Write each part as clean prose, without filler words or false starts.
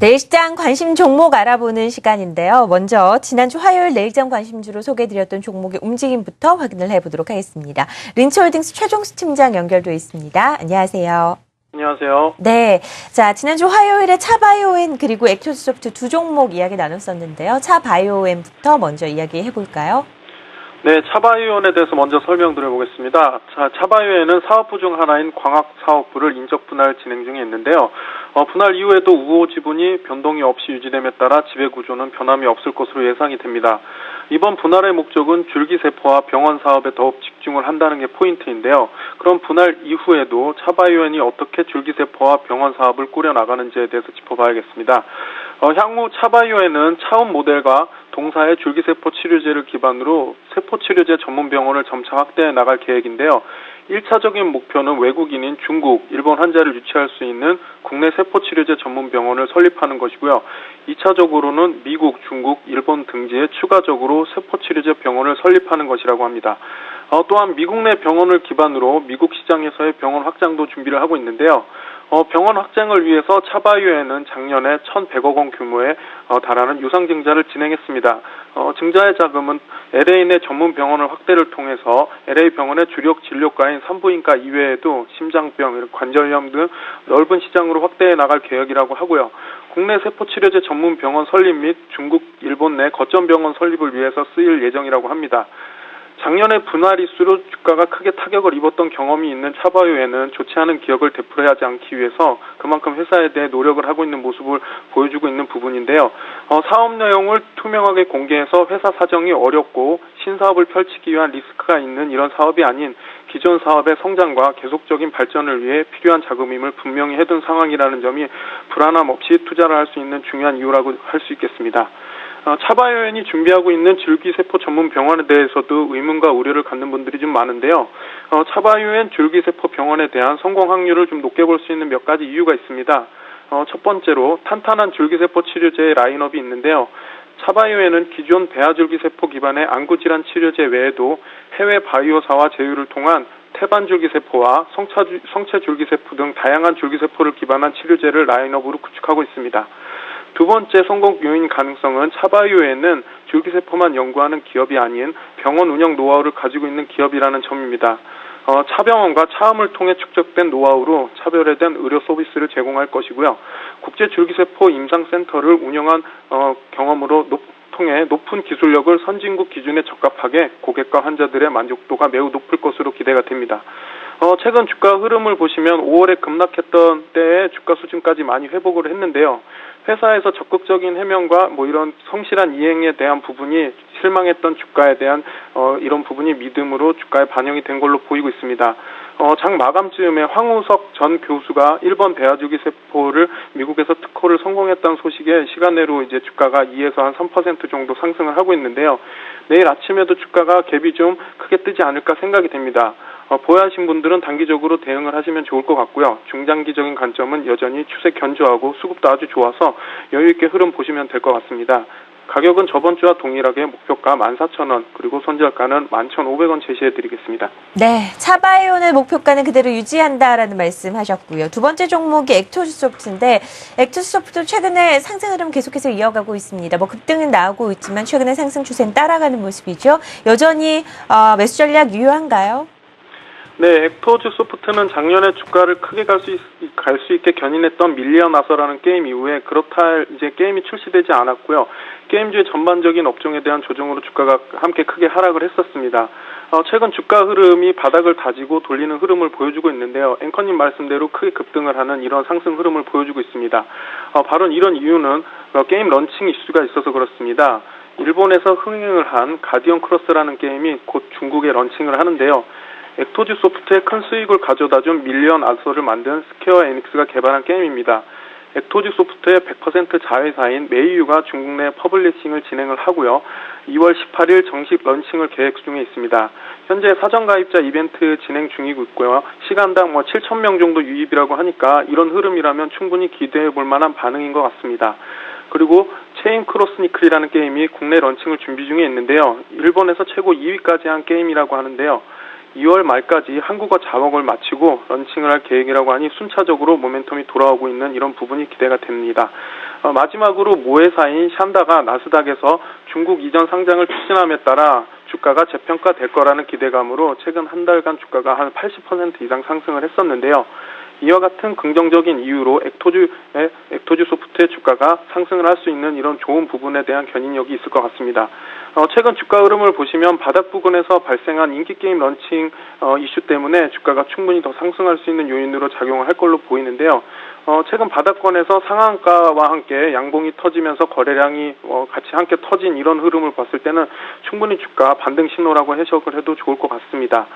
내일장 관심 종목 알아보는 시간인데요. 먼저 지난주 화요일 내일장 관심주로 소개해드렸던 종목의 움직임부터 확인을 해보도록 하겠습니다. 린츠홀딩스 최종수 팀장 연결돼 있습니다. 안녕하세요. 안녕하세요. 네, 자 지난주 화요일에 차바이오엔 그리고 액토즈소프트 두 종목 이야기 나눴었는데요. 차바이오엔부터 먼저 이야기해볼까요? 네, 차바이오엔에 대해서 먼저 설명드려보겠습니다. 차바이오엔은 사업부 중 하나인 광학사업부를 인적 분할 진행 중에 있는데요. 분할 이후에도 우호 지분이 변동이 없이 유지됨에 따라 지배구조는 변함이 없을 것으로 예상이 됩니다. 이번 분할의 목적은 줄기세포와 병원 사업에 더욱 집중을 한다는 게 포인트인데요. 그럼 분할 이후에도 차바이오엔이 어떻게 줄기세포와 병원 사업을 꾸려나가는지에 대해서 짚어봐야겠습니다. 향후 차바이오엔은 차원 모델과 동사의 줄기세포 치료제를 기반으로 세포치료제 전문 병원을 점차 확대해 나갈 계획인데요. 1차적인 목표는 외국인인 중국, 일본 환자를 유치할 수 있는 국내 세포치료제 전문 병원을 설립하는 것이고요. 2차적으로는 미국, 중국, 일본 등지에 추가적으로 세포치료제 병원을 설립하는 것이라고 합니다. 또한 미국 내 병원을 기반으로 미국 시장에서의 병원 확장도 준비를 하고 있는데요. 병원 확장을 위해서 차바이오엔은 작년에 1,100억 원 규모에 달하는 유상증자를 진행했습니다. 증자의 자금은 LA 내 전문 병원을 확대를 통해서 LA 병원의 주력 진료과인 산부인과 이외에도 심장병, 관절염 등 넓은 시장으로 확대해 나갈 계획이라고 하고요. 국내 세포치료제 전문 병원 설립 및 중국, 일본 내 거점 병원 설립을 위해서 쓰일 예정이라고 합니다. 작년에 분할 이슈로 주가가 크게 타격을 입었던 경험이 있는 차바이오엔은 좋지 않은 기억을 되풀이하지 않기 위해서 그만큼 회사에 대해 노력을 하고 있는 모습을 보여주고 있는 부분인데요. 사업 내용을 투명하게 공개해서 회사 사정이 어렵고 신사업을 펼치기 위한 리스크가 있는 이런 사업이 아닌 기존 사업의 성장과 계속적인 발전을 위해 필요한 자금임을 분명히 해둔 상황이라는 점이 불안함 없이 투자를 할 수 있는 중요한 이유라고 할 수 있겠습니다. 차바이오엔이 준비하고 있는 줄기세포 전문 병원에 대해서도 의문과 우려를 갖는 분들이 좀 많은데요. 차바이오엔 줄기세포 병원에 대한 성공 확률을 좀 높게 볼 수 있는 몇 가지 이유가 있습니다. 첫 번째로 탄탄한 줄기세포 치료제의 라인업이 있는데요. 차바이오엔은 기존 배아줄기세포 기반의 안구질환 치료제 외에도 해외 바이오사와 제휴를 통한 태반줄기세포와 성체줄기세포 등 다양한 줄기세포를 기반한 치료제를 라인업으로 구축하고 있습니다. 두 번째 성공 요인 가능성은 차바이오엔은 줄기세포만 연구하는 기업이 아닌 병원 운영 노하우를 가지고 있는 기업이라는 점입니다. 차병원과 차암을 통해 축적된 노하우로 차별화된 의료 서비스를 제공할 것이고요. 국제줄기세포 임상센터를 운영한 경험으로 통해 높은 기술력을 선진국 기준에 적합하게 고객과 환자들의 만족도가 매우 높을 것으로 기대가 됩니다. 최근 주가 흐름을 보시면 5월에 급락했던 때의 주가 수준까지 많이 회복을 했는데요. 회사에서 적극적인 해명과 이런 성실한 이행에 대한 부분이 실망했던 주가에 대한 이런 부분이 믿음으로 주가에 반영이 된 걸로 보이고 있습니다. 장 마감쯤에 황우석 전 교수가 1번 배아줄기세포를 미국에서 특허를 성공했다는 소식에 시간 내로 이제 주가가 2에서 한 3% 정도 상승을 하고 있는데요. 내일 아침에도 주가가 갭이 좀 크게 뜨지 않을까 생각이 됩니다. 보유하신 분들은 단기적으로 대응을 하시면 좋을 것 같고요. 중장기적인 관점은 여전히 추세 견조하고 수급도 아주 좋아서 여유있게 흐름 보시면 될 것 같습니다. 가격은 저번 주와 동일하게 목표가 14,000원 그리고 손절가는 11,500원 제시해드리겠습니다. 네, 차바이오의 목표가는 그대로 유지한다라는 말씀하셨고요. 두 번째 종목이 액토즈소프트인데 액토즈소프트 최근에 상승 흐름 계속해서 이어가고 있습니다. 급등은 나오고 있지만 최근에 상승 추세는 따라가는 모습이죠. 여전히 매수 전략 유효한가요? 네, 액토즈소프트는 작년에 주가를 크게 갈 수 있게 견인했던 밀리어나서라는 게임 이후에 그렇다 할 이제 게임이 출시되지 않았고요. 게임주의 전반적인 업종에 대한 조정으로 주가가 함께 크게 하락을 했었습니다. 최근 주가 흐름이 바닥을 다지고 돌리는 흐름을 보여주고 있는데요. 앵커님 말씀대로 크게 급등을 하는 이런 상승 흐름을 보여주고 있습니다. 바로 이런 이유는 게임 런칭 이슈가 있어서 그렇습니다. 일본에서 흥행을 한 가디언 크로스라는 게임이 곧 중국에 런칭을 하는데요. 액토즈소프트에 큰 수익을 가져다준 밀리언 아서를 만든 스퀘어 에닉스가 개발한 게임입니다. 액토즈소프트의 100% 자회사인 메이유가 중국 내 퍼블리싱을 진행을 하고요. 2월 18일 정식 런칭을 계획 중에 있습니다. 현재 사전 가입자 이벤트 진행 중이고 있고요. 시간당 7,000명 정도 유입이라고 하니까 이런 흐름이라면 충분히 기대해 볼 만한 반응인 것 같습니다. 그리고 체인 크로스니클이라는 게임이 국내 런칭을 준비 중에 있는데요. 일본에서 최고 2위까지 한 게임이라고 하는데요. 2월 말까지 한국어 작업을 마치고 런칭을 할 계획이라고 하니 순차적으로 모멘텀이 돌아오고 있는 이런 부분이 기대가 됩니다. 마지막으로 모회사인 샨다가 나스닥에서 중국 이전 상장을 추진함에 따라 주가가 재평가될 거라는 기대감으로 최근 한 달간 주가가 한 80% 이상 상승을 했었는데요. 이와 같은 긍정적인 이유로 액토주 소프트의 주가가 상승을 할 수 있는 이런 좋은 부분에 대한 견인력이 있을 것 같습니다. 최근 주가 흐름을 보시면 바닥 부근에서 발생한 인기게임 런칭 이슈 때문에 주가가 충분히 더 상승할 수 있는 요인으로 작용을 할 걸로 보이는데요. 최근 바닥권에서 상한가와 함께 양봉이 터지면서 거래량이 같이 함께 터진 이런 흐름을 봤을 때는 충분히 주가 반등 신호라고 해석을 해도 좋을 것 같습니다.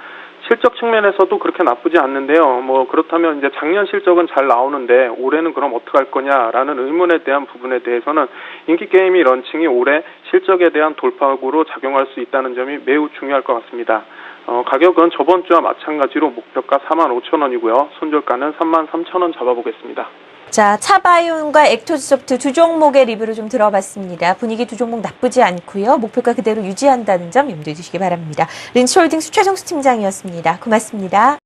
실적 측면에서도 그렇게 나쁘지 않는데요. 그렇다면 이제 작년 실적은 잘 나오는데 올해는 그럼 어떻게 할 거냐라는 의문에 대한 부분에 대해서는 인기 게임이 런칭이 올해 실적에 대한 돌파구로 작용할 수 있다는 점이 매우 중요할 것 같습니다. 가격은 저번 주와 마찬가지로 목표가 45,000원이고요. 손절가는 33,000원 잡아보겠습니다. 자, 차바이온과 액토지소프트 두 종목의 리뷰를 좀 들어봤습니다. 분위기 두 종목 나쁘지 않고요. 목표가 그대로 유지한다는 점 염두에 두시기 바랍니다. 린치홀딩스 최정수 팀장이었습니다. 고맙습니다.